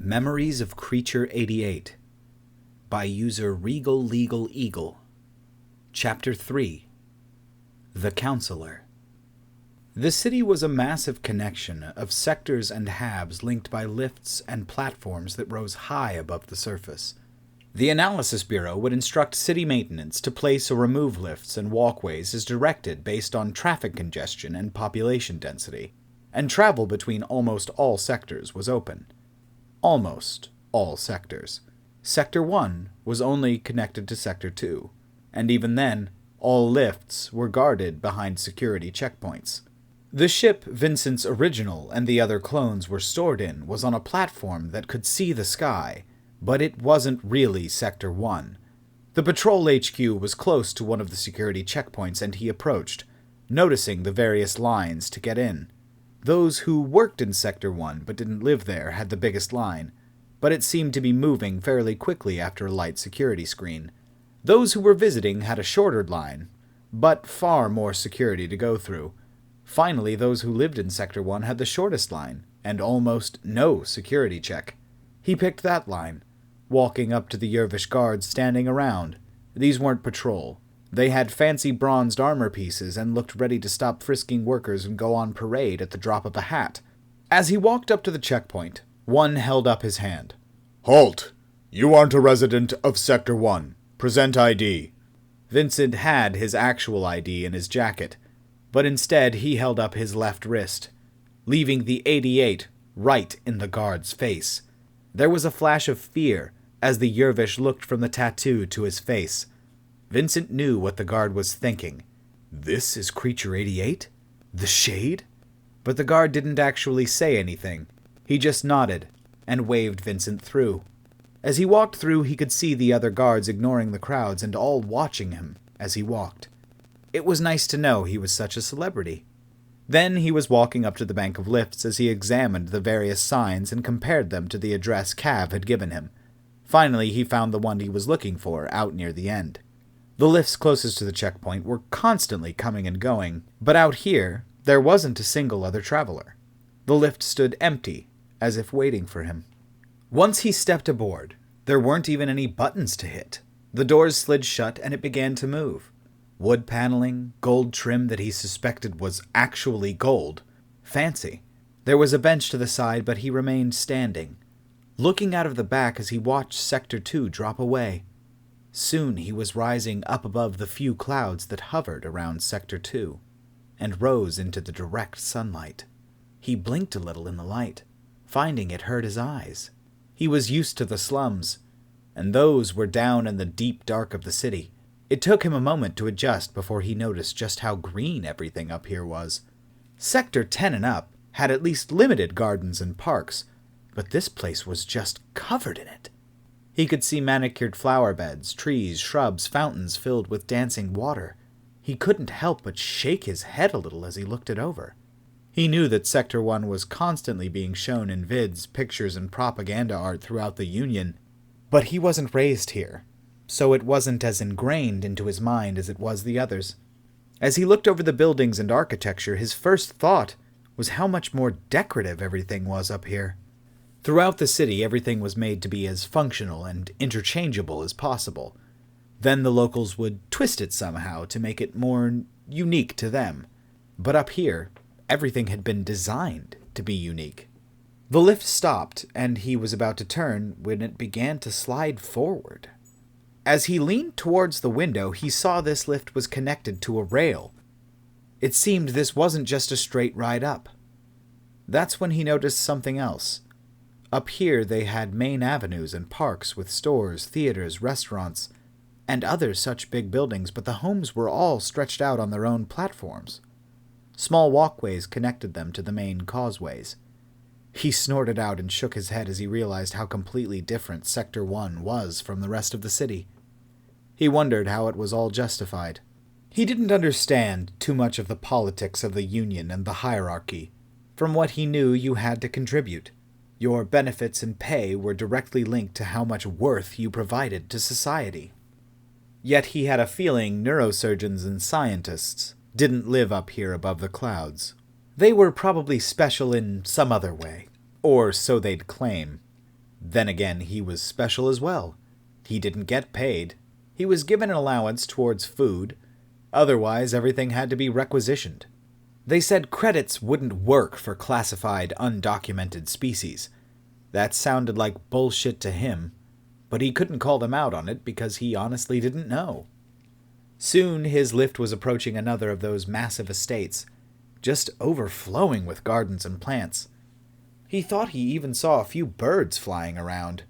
Memories of Creature 88 by user RegalLegalEagle. Chapter 3 The Counselor. The city was a massive connection of sectors and halves linked by lifts and platforms that rose high above the surface. The Analysis Bureau would instruct city maintenance to place or remove lifts and walkways as directed based on traffic congestion and population density, and travel between almost all sectors was open. Almost all sectors. Sector 1 was only connected to Sector 2, and even then, all lifts were guarded behind security checkpoints. The ship Vincent's original and the other clones were stored in was on a platform that could see the sky, but it wasn't really Sector 1. The patrol HQ was close to one of the security checkpoints, and he approached, noticing the various lines to get in. Those who worked in Sector 1 but didn't live there had the biggest line, but it seemed to be moving fairly quickly after a light security screen. Those who were visiting had a shorter line, but far more security to go through. Finally, those who lived in Sector 1 had the shortest line, and almost no security check. He picked that line, walking up to the Yervish guards standing around. These weren't patrol. They had fancy bronzed armor pieces and looked ready to stop frisking workers and go on parade at the drop of a hat. As he walked up to the checkpoint, one held up his hand. "Halt! You aren't a resident of Sector 1. Present ID. Vincent had his actual ID in his jacket, but instead he held up his left wrist, leaving the 88 right in the guard's face. There was a flash of fear as the Yervish looked from the tattoo to his face. Vincent knew what the guard was thinking. This is Creature 88? The Shade? But the guard didn't actually say anything. He just nodded and waved Vincent through. As he walked through, he could see the other guards ignoring the crowds and all watching him as he walked. It was nice to know he was such a celebrity. Then he was walking up to the bank of lifts as he examined the various signs and compared them to the address Cav had given him. Finally, he found the one he was looking for out near the end. The lifts closest to the checkpoint were constantly coming and going, but out here, there wasn't a single other traveler. The lift stood empty, as if waiting for him. Once he stepped aboard, there weren't even any buttons to hit. The doors slid shut and it began to move. Wood paneling, gold trim that he suspected was actually gold. Fancy. There was a bench to the side, but he remained standing, looking out of the back as he watched Sector 2 drop away. Soon he was rising up above the few clouds that hovered around Sector 2, and rose into the direct sunlight. He blinked a little in the light, finding it hurt his eyes. He was used to the slums, and those were down in the deep dark of the city. It took him a moment to adjust before he noticed just how green everything up here was. Sector 10 and up had at least limited gardens and parks, but this place was just covered in it. He could see manicured flower beds, trees, shrubs, fountains filled with dancing water. He couldn't help but shake his head a little as he looked it over. He knew that Sector 1 was constantly being shown in vids, pictures, and propaganda art throughout the Union, but he wasn't raised here, so it wasn't as ingrained into his mind as it was the others. As he looked over the buildings and architecture, his first thought was how much more decorative everything was up here. Throughout the city, everything was made to be as functional and interchangeable as possible. Then the locals would twist it somehow to make it more unique to them. But up here, everything had been designed to be unique. The lift stopped, and he was about to turn when it began to slide forward. As he leaned towards the window, he saw this lift was connected to a rail. It seemed this wasn't just a straight ride up. That's when he noticed something else. Up here they had main avenues and parks with stores, theaters, restaurants, and other such big buildings, but the homes were all stretched out on their own platforms. Small walkways connected them to the main causeways. He snorted out and shook his head as he realized how completely different Sector 1 was from the rest of the city. He wondered how it was all justified. He didn't understand too much of the politics of the Union and the hierarchy. From what he knew, you had to contribute. Your benefits and pay were directly linked to how much worth you provided to society. Yet he had a feeling neurosurgeons and scientists didn't live up here above the clouds. They were probably special in some other way, or so they'd claim. Then again, he was special as well. He didn't get paid. He was given an allowance towards food. Otherwise, everything had to be requisitioned. They said credits wouldn't work for classified, undocumented species. That sounded like bullshit to him, but he couldn't call them out on it because he honestly didn't know. Soon his lift was approaching another of those massive estates, just overflowing with gardens and plants. He thought he even saw a few birds flying around,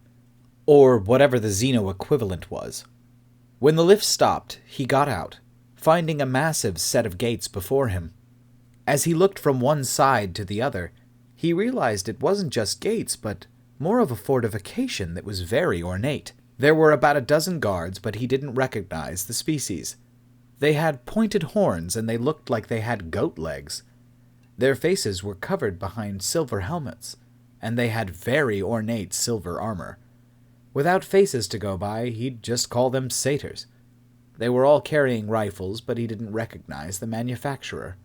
or whatever the Xeno equivalent was. When the lift stopped, he got out, finding a massive set of gates before him. As he looked from one side to the other, he realized it wasn't just gates, but more of a fortification that was very ornate. There were about a dozen guards, but he didn't recognize the species. They had pointed horns, and they looked like they had goat legs. Their faces were covered behind silver helmets, and they had very ornate silver armor. Without faces to go by, he'd just call them satyrs. They were all carrying rifles, but he didn't recognize the manufacturer.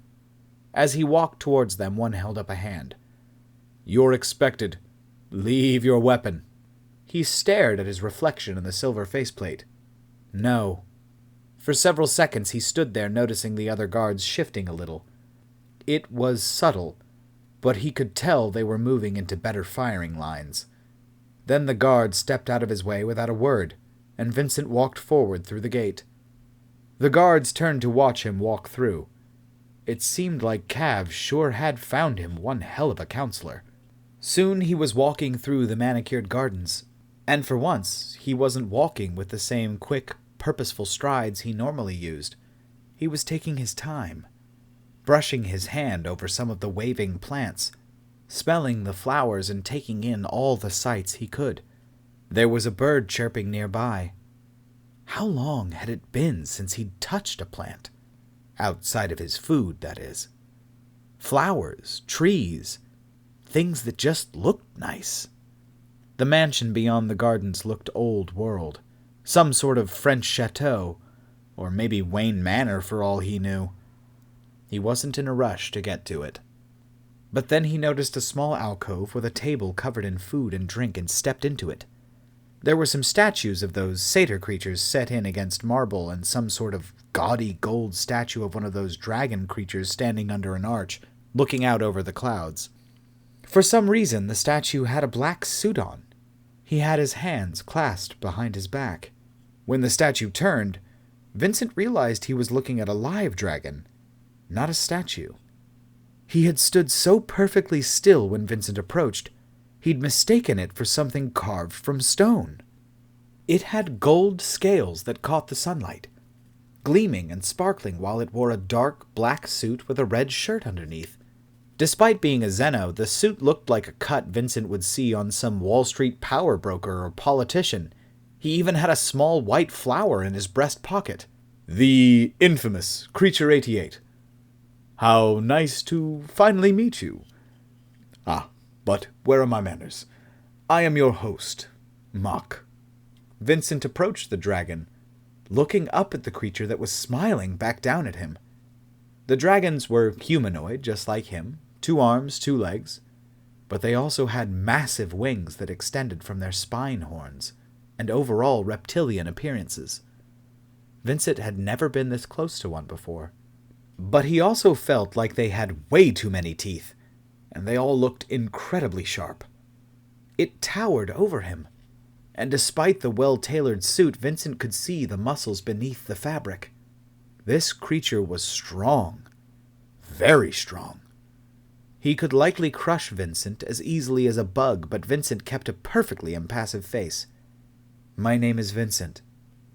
As he walked towards them, one held up a hand. "You're expected. Leave your weapon." He stared at his reflection in the silver faceplate. No. For several seconds he stood there, noticing the other guards shifting a little. It was subtle, but he could tell they were moving into better firing lines. Then the guard stepped out of his way without a word, and Vincent walked forward through the gate. The guards turned to watch him walk through. It seemed like Cav sure had found him one hell of a counselor. Soon he was walking through the manicured gardens, and for once he wasn't walking with the same quick, purposeful strides he normally used. He was taking his time, brushing his hand over some of the waving plants, smelling the flowers and taking in all the sights he could. There was a bird chirping nearby. How long had it been since he'd touched a plant? Outside of his food, that is. Flowers, trees, things that just looked nice. The mansion beyond the gardens looked old world. Some sort of French chateau, or maybe Wayne Manor for all he knew. He wasn't in a rush to get to it. But then he noticed a small alcove with a table covered in food and drink and stepped into it. There were some statues of those satyr creatures set in against marble and some sort of gaudy gold statue of one of those dragon creatures standing under an arch, looking out over the clouds. For some reason, the statue had a black suit on. He had his hands clasped behind his back. When the statue turned, Vincent realized he was looking at a live dragon, not a statue. He had stood so perfectly still when Vincent approached, he'd mistaken it for something carved from stone. It had gold scales that caught the sunlight, gleaming and sparkling while it wore a dark black suit with a red shirt underneath. Despite being a Xeno, the suit looked like a cut Vincent would see on some Wall Street power broker or politician. He even had a small white flower in his breast pocket. The infamous Creature 88. How nice to finally meet you. But where are my manners? I am your host, Mock. Vincent approached the dragon, looking up at the creature that was smiling back down at him. The dragons were humanoid, just like him, 2 arms, 2 legs, but they also had massive wings that extended from their spine horns, and overall reptilian appearances. Vincent had never been this close to one before, but he also felt like they had way too many teeth, and they all looked incredibly sharp. It towered over him, and despite the well-tailored suit, Vincent could see the muscles beneath the fabric. This creature was strong, very strong. He could likely crush Vincent as easily as a bug, but Vincent kept a perfectly impassive face. "My name is Vincent,"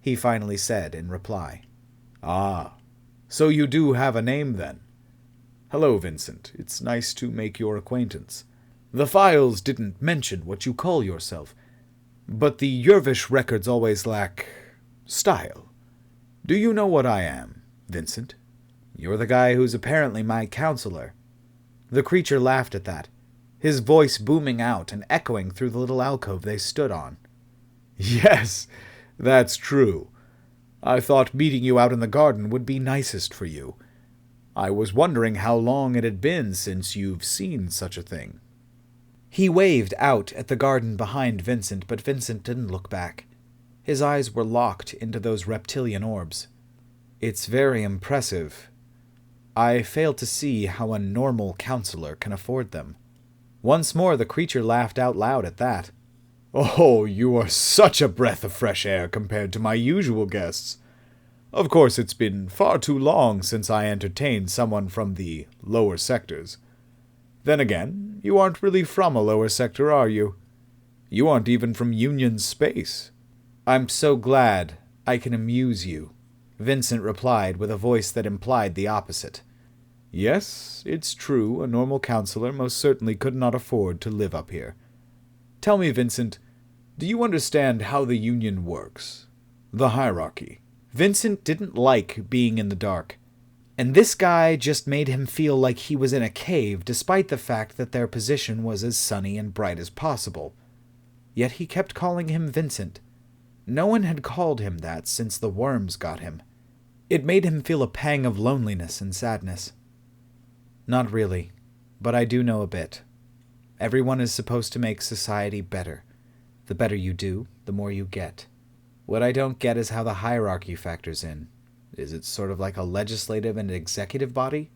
he finally said in reply. "Ah, so you do have a name then. Hello, Vincent. It's nice to make your acquaintance. The files didn't mention what you call yourself, but the Yervish records always lack style. Do you know what I am, Vincent?" "You're the guy who's apparently my counselor." The creature laughed at that, his voice booming out and echoing through the little alcove they stood on. "Yes, that's true. I thought meeting you out in the garden would be nicest for you. I was wondering how long it had been since you've seen such a thing." He waved out at the garden behind Vincent, but Vincent didn't look back. His eyes were locked into those reptilian orbs. It's very impressive. I fail to see how a normal counselor can afford them. Once more the creature laughed out loud at that. Oh, you are such a breath of fresh air compared to my usual guests. Of course, it's been far too long since I entertained someone from the lower sectors. Then again, you aren't really from a lower sector, are you? You aren't even from Union space. I'm so glad I can amuse you, Vincent replied with a voice that implied the opposite. Yes, it's true, a normal counselor most certainly could not afford to live up here. Tell me, Vincent, do you understand how the Union works? The hierarchy. Vincent didn't like being in the dark, and this guy just made him feel like he was in a cave despite the fact that their position was as sunny and bright as possible. Yet he kept calling him Vincent. No one had called him that since the worms got him. It made him feel a pang of loneliness and sadness. Not really, but I do know a bit. Everyone is supposed to make society better. The better you do, the more you get. What I don't get is how the hierarchy factors in. Is it sort of like a legislative and executive body?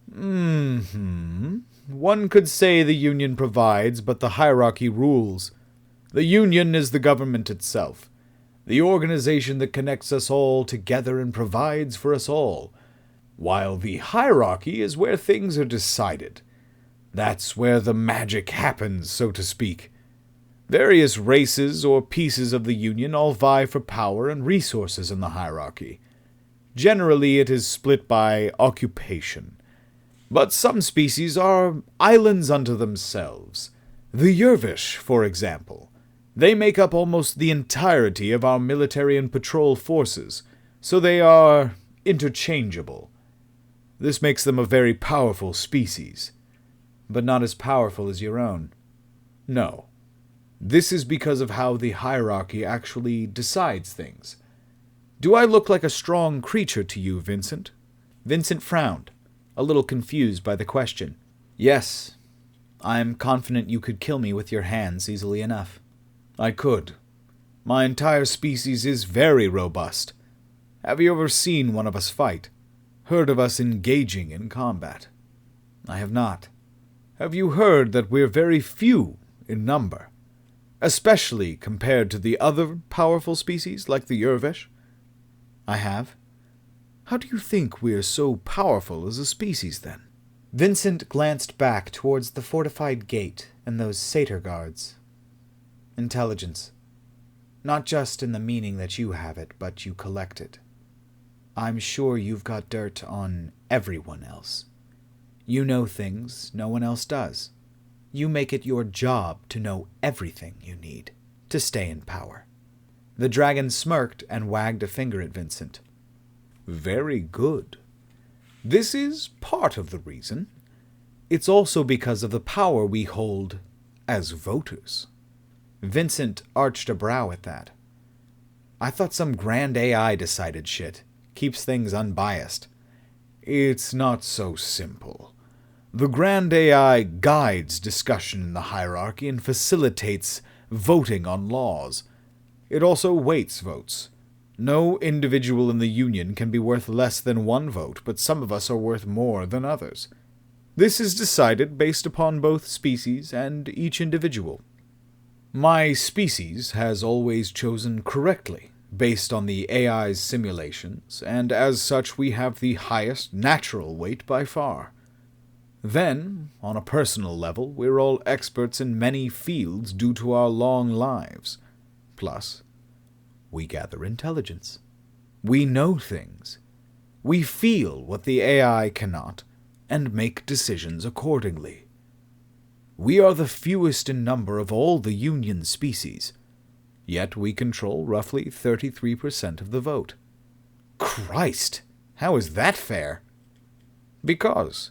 One could say the Union provides, but the hierarchy rules. The Union is the government itself, the organization that connects us all together and provides for us all, while the hierarchy is where things are decided. That's where the magic happens, so to speak. Various races or pieces of the Union all vie for power and resources in the hierarchy. Generally, it is split by occupation. But some species are islands unto themselves. The Yervish, for example. They make up almost the entirety of our military and patrol forces, so they are interchangeable. This makes them a very powerful species. But not as powerful as your own. No. This is because of how the hierarchy actually decides things. Do I look like a strong creature to you, Vincent? Vincent frowned, a little confused by the question. Yes, I'm confident you could kill me with your hands easily enough. I could. My entire species is very robust. Have you ever seen one of us fight? Heard of us engaging in combat? I have not. Have you heard that we're very few in number? Especially compared to the other powerful species like the Yervish? I have. How do you think we're so powerful as a species, then? Vincent glanced back towards the fortified gate and those satyr guards. Intelligence. Not just in the meaning that you have it, but you collect it. I'm sure you've got dirt on everyone else. You know things no one else does. You make it your job to know everything you need to stay in power. The dragon smirked and wagged a finger at Vincent. Very good. This is part of the reason. It's also because of the power we hold as voters. Vincent arched a brow at that. I thought some grand AI decided shit. Keeps things unbiased. It's not so simple. The Grand AI guides discussion in the hierarchy and facilitates voting on laws. It also weights votes. No individual in the Union can be worth less than one vote, but some of us are worth more than others. This is decided based upon both species and each individual. My species has always chosen correctly, based on the AI's simulations, and as such we have the highest natural weight by far. Then, on a personal level, we're all experts in many fields due to our long lives. Plus, we gather intelligence. We know things. We feel what the AI cannot, and make decisions accordingly. We are the fewest in number of all the Union species, yet we control roughly 33% of the vote. Christ! How is that fair? Because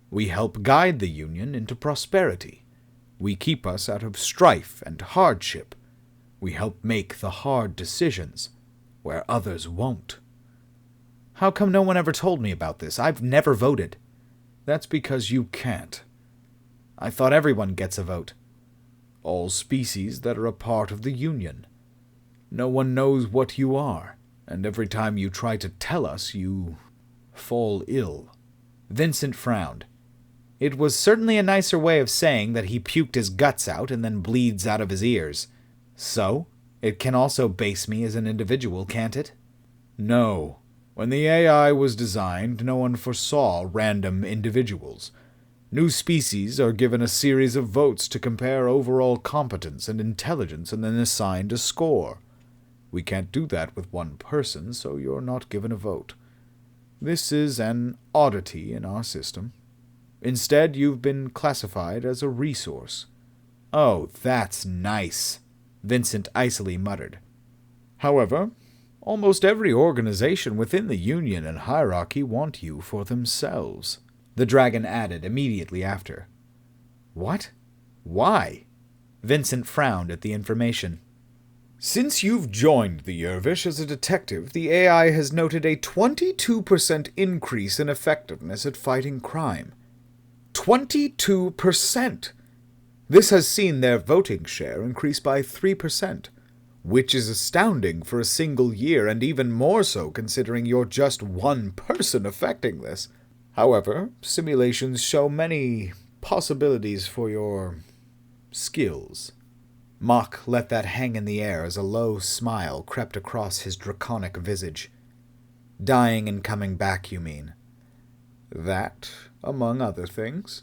we help guide the Union into prosperity. We keep us out of strife and hardship. We help make the hard decisions where others won't. How come no one ever told me about this? I've never voted. That's because you can't. I thought everyone gets a vote. All species that are a part of the Union. No one knows what you are, and every time you try to tell us, you fall ill." Vincent frowned. It was certainly a nicer way of saying that he puked his guts out and then bleeds out of his ears. So, it can also base me as an individual, can't it? No. When the AI was designed, no one foresaw random individuals. New species are given a series of votes to compare overall competence and intelligence and then assigned a score. We can't do that with one person, so you're not given a vote. This is an oddity in our system. Instead, you've been classified as a resource. "Oh, that's nice," Vincent icily muttered. However, almost every organization within the Union and hierarchy want you for themselves," the dragon added immediately after. "What? Why?" Vincent frowned at the information. "Since you've joined the Yervish as a detective, the AI has noted a 22% increase in effectiveness at fighting crime. 22%! This has seen their voting share increase by 3%, which is astounding for a single year and even more so considering you're just one person affecting this. However, simulations show many possibilities for your skills." Mock let that hang in the air as a low smile crept across his draconic visage. "Dying and coming back, you mean?" "That, among other things.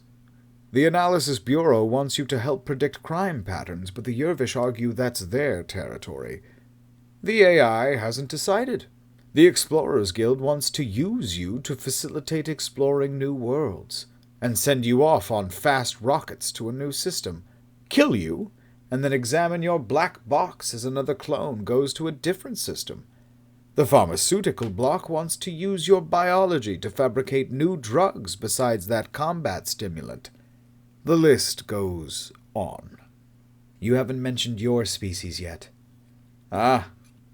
The Analysis Bureau wants you to help predict crime patterns, but the Yervish argue that's their territory. The AI hasn't decided. The Explorers Guild wants to use you to facilitate exploring new worlds, and send you off on fast rockets to a new system, kill you, and then examine your black box as another clone goes to a different system. The pharmaceutical block wants to use your biology to fabricate new drugs besides that combat stimulant. The list goes on." "You haven't mentioned your species yet." "Ah,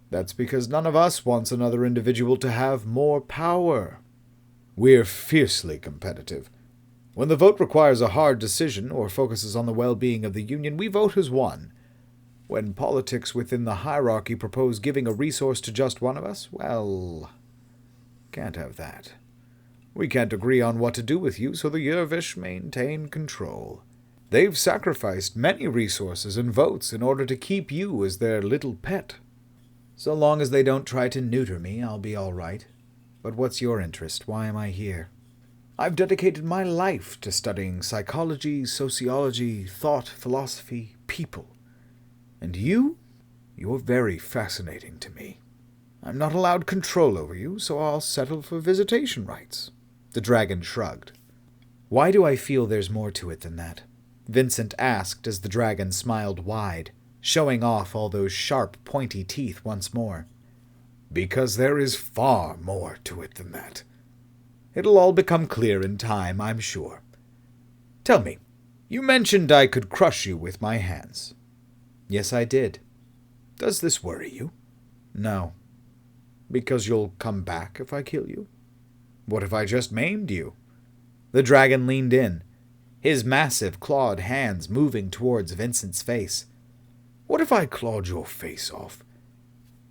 that's because none of us wants another individual to have more power. We're fiercely competitive. When the vote requires a hard decision or focuses on the well-being of the Union, we vote as one. When politics within the hierarchy propose giving a resource to just one of us, well, can't have that. We can't agree on what to do with you, so the Yervish maintain control. They've sacrificed many resources and votes in order to keep you as their little pet." "So long as they don't try to neuter me, I'll be all right. But what's your interest? Why am I here?" "I've dedicated my life to studying psychology, sociology, thought, philosophy, people. And you're very fascinating to me. I'm not allowed control over you, so I'll settle for visitation rights." The dragon shrugged. "Why do I feel there's more to it than that?" Vincent asked as the dragon smiled wide, showing off all those sharp, pointy teeth once more. "Because there is far more to it than that. It'll all become clear in time, I'm sure. Tell me, you mentioned I could crush you with my hands." "Yes, I did." "Does this worry you?" "No." "Because you'll come back if I kill you? What if I just maimed you?" The dragon leaned in, his massive clawed hands moving towards Vincent's face. "What if I clawed your face off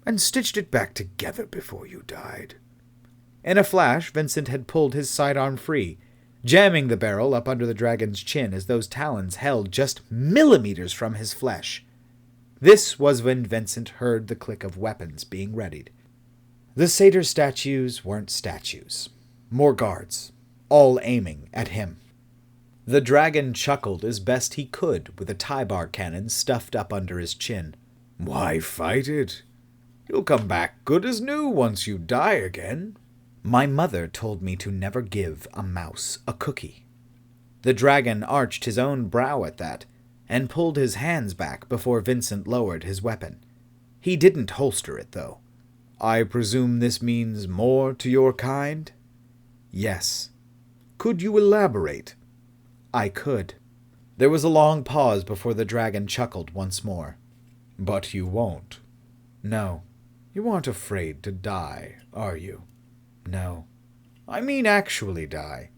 and stitched it back together before you died?" In a flash, Vincent had pulled his sidearm free, jamming the barrel up under the dragon's chin as those talons held just millimeters from his flesh. This was when Vincent heard the click of weapons being readied. The satyr statues weren't statues. More guards, all aiming at him. The dragon chuckled as best he could with a tie-bar cannon stuffed up under his chin. "Why fight it? You'll come back good as new once you die again." "My mother told me to never give a mouse a cookie." The dragon arched his own brow at that, and pulled his hands back before Vincent lowered his weapon. He didn't holster it, though. "I presume this means more to your kind?" "Yes." "Could you elaborate?" "I could." There was a long pause before the dragon chuckled once more. "But you won't." "No." "You aren't afraid to die, are you?" "No." "I mean actually die.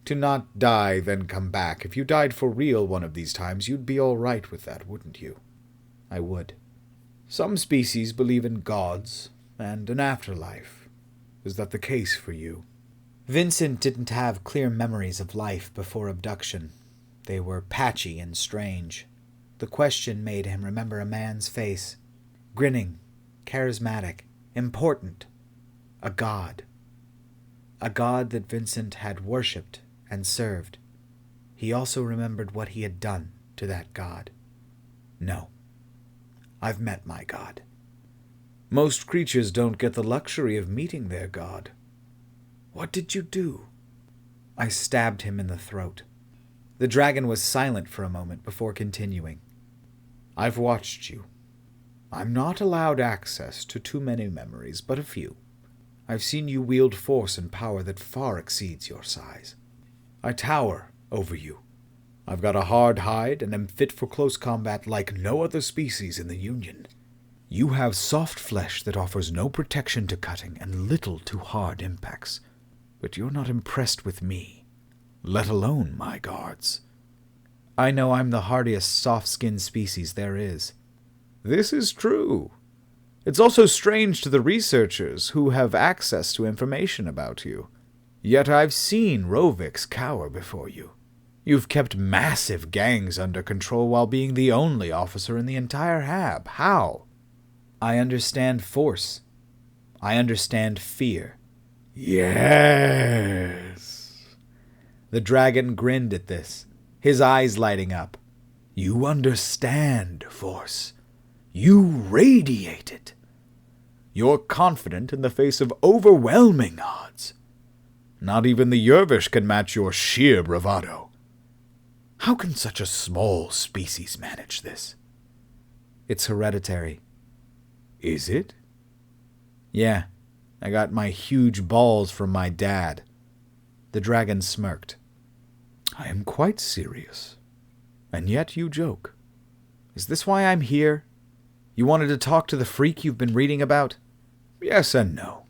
To not die, then come back. If you died for real one of these times, you'd be all right with that, wouldn't you? I would. Some species believe in gods and an afterlife. Is that the case for you? Vincent didn't have clear memories of life before abduction. They were patchy and strange. The question made him remember a man's face. Grinning, charismatic, important. A god. A god that Vincent had worshipped and served. He also remembered what he had done to that god. No. I've met my god. Most creatures don't get the luxury of meeting their god. What did you do? I stabbed him in the throat. The dragon was silent for a moment before continuing. I've watched you. I'm not allowed access to too many memories, but a few. I've seen you wield force and power that far exceeds your size. I tower over you. I've got a hard hide and am fit for close combat like no other species in the Union. You have soft flesh that offers no protection to cutting and little to hard impacts. But you're not impressed with me, let alone my guards. I know I'm the hardiest soft-skinned species there is. This is true. It's also strange to the researchers who have access to information about you. Yet I've seen Roviks cower before you. You've kept massive gangs under control while being the only officer in the entire HAB. How? I understand force. I understand fear. Yes. The dragon grinned at this, his eyes lighting up. You understand force. You radiate it. You're confident in the face of overwhelming odds. Not even the Yervish can match your sheer bravado. How can such a small species manage this? It's hereditary. Is it? Yeah, I got my huge balls from my dad. The dragon smirked. I am quite serious. And yet you joke. Is this why I'm here? You wanted to talk to the freak you've been reading about? Yes and no.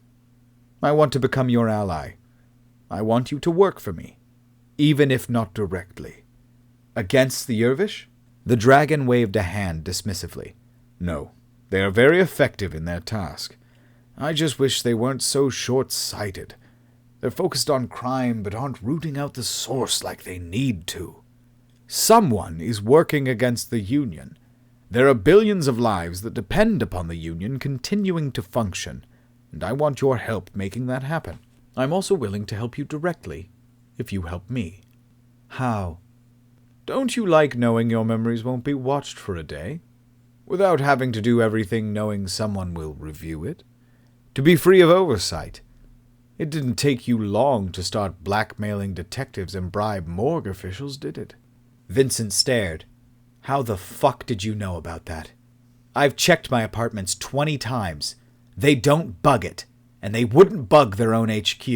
I want to become your ally. I want you to work for me, even if not directly. Against the Yervish? The dragon waved a hand dismissively. No, they are very effective in their task. I just wish they weren't so short-sighted. They're focused on crime but aren't rooting out the source like they need to. Someone is working against the Union. There are billions of lives that depend upon the Union continuing to function, and I want your help making that happen. I'm also willing to help you directly, if you help me. How? Don't you like knowing your memories won't be watched for a day? Without having to do everything knowing someone will review it? To be free of oversight? It didn't take you long to start blackmailing detectives and bribe morgue officials, did it? Vincent stared. How the fuck did you know about that? I've checked my apartments 20 times. They don't bug it, and they wouldn't bug their own HQ.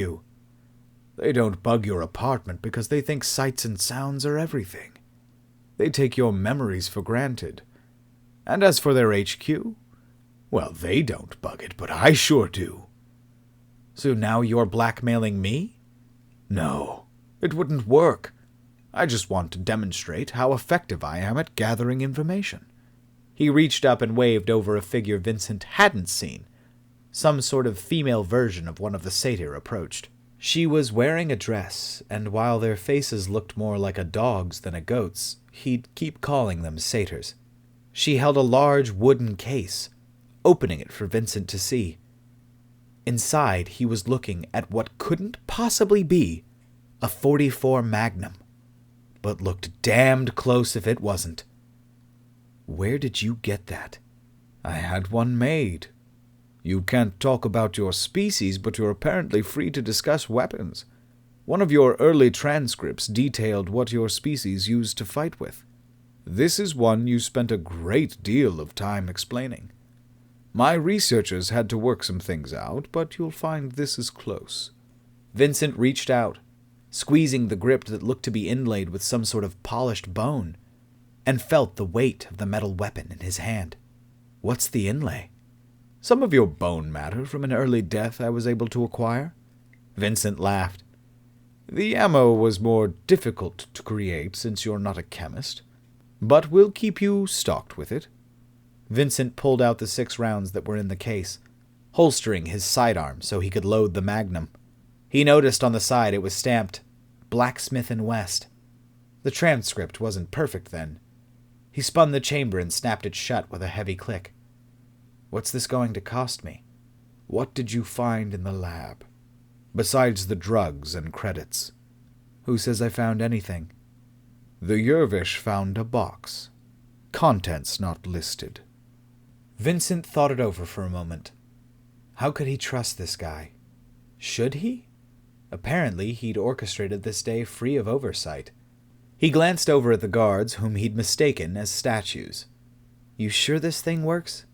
They don't bug your apartment because they think sights and sounds are everything. They take your memories for granted. And as for their HQ, well, they don't bug it, but I sure do. So now you're blackmailing me? No, it wouldn't work. I just want to demonstrate how effective I am at gathering information. He reached up and waved over a figure Vincent hadn't seen. Some sort of female version of one of the satyr approached. She was wearing a dress, and while their faces looked more like a dog's than a goat's, he'd keep calling them satyrs. She held a large wooden case, opening it for Vincent to see. Inside, he was looking at what couldn't possibly be a .44 Magnum, but looked damned close if it wasn't. Where did you get that? I had one made. You can't talk about your species, but you're apparently free to discuss weapons. One of your early transcripts detailed what your species used to fight with. This is one you spent a great deal of time explaining. My researchers had to work some things out, but you'll find this is close. Vincent reached out, squeezing the grip that looked to be inlaid with some sort of polished bone, and felt the weight of the metal weapon in his hand. What's the inlay? Some of your bone matter from an early death I was able to acquire. Vincent laughed. The ammo was more difficult to create since you're not a chemist, but we'll keep you stocked with it. Vincent pulled out the 6 rounds that were in the case, holstering his sidearm so he could load the magnum. He noticed on the side it was stamped, Blacksmith and West. The transcript wasn't perfect then. He spun the chamber and snapped it shut with a heavy click. What's this going to cost me? What did you find in the lab? Besides the drugs and credits. Who says I found anything? The Yervish found a box. Contents not listed. Vincent thought it over for a moment. How could he trust this guy? Should he? Apparently, he'd orchestrated this day free of oversight. He glanced over at the guards, whom he'd mistaken as statues. You sure this thing works?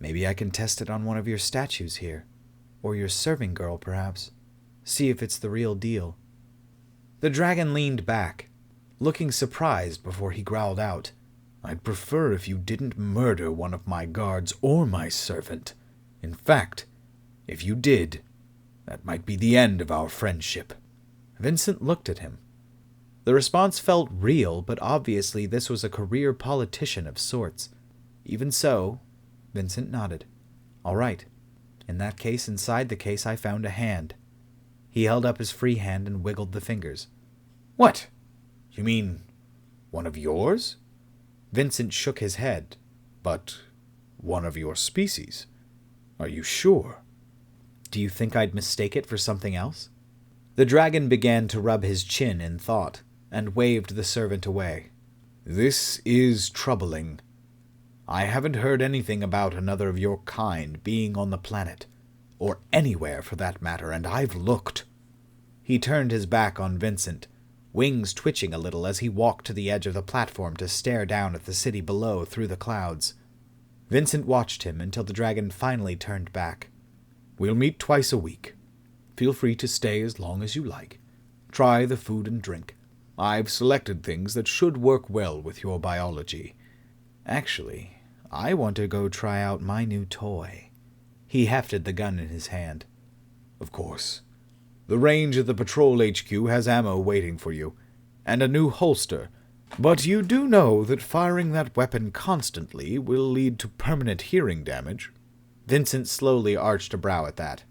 Maybe I can test it on one of your statues here. Or your serving girl, perhaps. See if it's the real deal. The dragon leaned back, looking surprised before he growled out, I'd prefer if you didn't murder one of my guards or my servant. In fact, if you did, that might be the end of our friendship. Vincent looked at him. The response felt real, but obviously this was a career politician of sorts. Even so, Vincent nodded. All right. In that case, inside the case, I found a hand. He held up his free hand and wiggled the fingers. What? You mean one of yours? Vincent shook his head. But one of your species? Are you sure? Do you think I'd mistake it for something else? The dragon began to rub his chin in thought, and waved the servant away. This is troubling. I haven't heard anything about another of your kind being on the planet, or anywhere for that matter, and I've looked. He turned his back on Vincent, wings twitching a little as he walked to the edge of the platform to stare down at the city below through the clouds. Vincent watched him until the dragon finally turned back. We'll meet twice a week. Feel free to stay as long as you like. Try the food and drink. I've selected things that should work well with your biology. Actually, I want to go try out my new toy. He hefted the gun in his hand. Of course. The range of the patrol HQ has ammo waiting for you, and a new holster, but you do know that firing that weapon constantly will lead to permanent hearing damage. Vincent slowly arched a brow at that.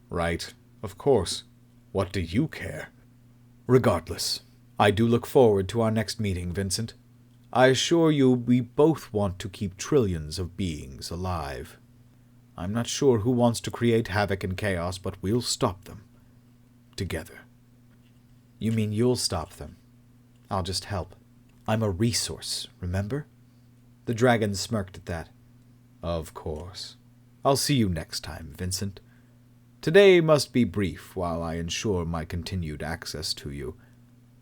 Right, of course. What do you care? Regardless, I do look forward to our next meeting, Vincent. I assure you we both want to keep trillions of beings alive. I'm not sure who wants to create havoc and chaos, but we'll stop them. Together. You mean you'll stop them? I'll just help. I'm a resource, remember? The dragon smirked at that. Of course. I'll see you next time, Vincent. Today must be brief while I ensure my continued access to you,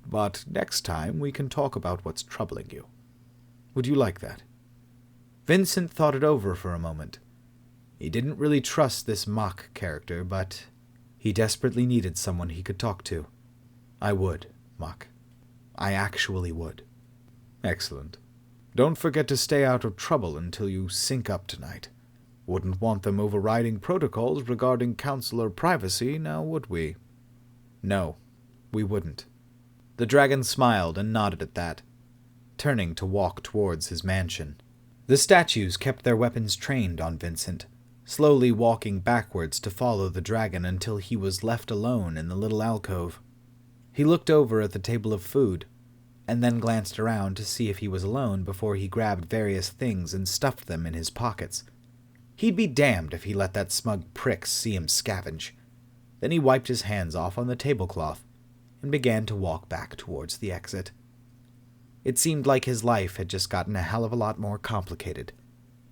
but next time we can talk about what's troubling you. Would you like that? Vincent thought it over for a moment. He didn't really trust this mock character, but he desperately needed someone he could talk to. I would, Mock. I actually would. Excellent. Don't forget to stay out of trouble until you sync up tonight. Wouldn't want them overriding protocols regarding counselor privacy, now would we? No, we wouldn't. The dragon smiled and nodded at that, turning to walk towards his mansion. The statues kept their weapons trained on Vincent, slowly walking backwards to follow the dragon until he was left alone in the little alcove. He looked over at the table of food, and then glanced around to see if he was alone before he grabbed various things and stuffed them in his pockets. He'd be damned if he let that smug prick see him scavenge. Then he wiped his hands off on the tablecloth and began to walk back towards the exit. It seemed like his life had just gotten a hell of a lot more complicated.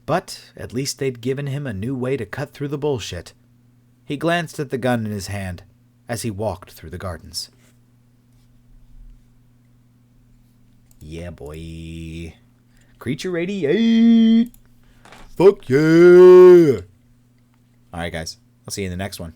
But at least they'd given him a new way to cut through the bullshit. He glanced at the gun in his hand as he walked through the gardens. Yeah, boy. Creature 88! Fuck yeah! Alright, guys. I'll see you in the next one.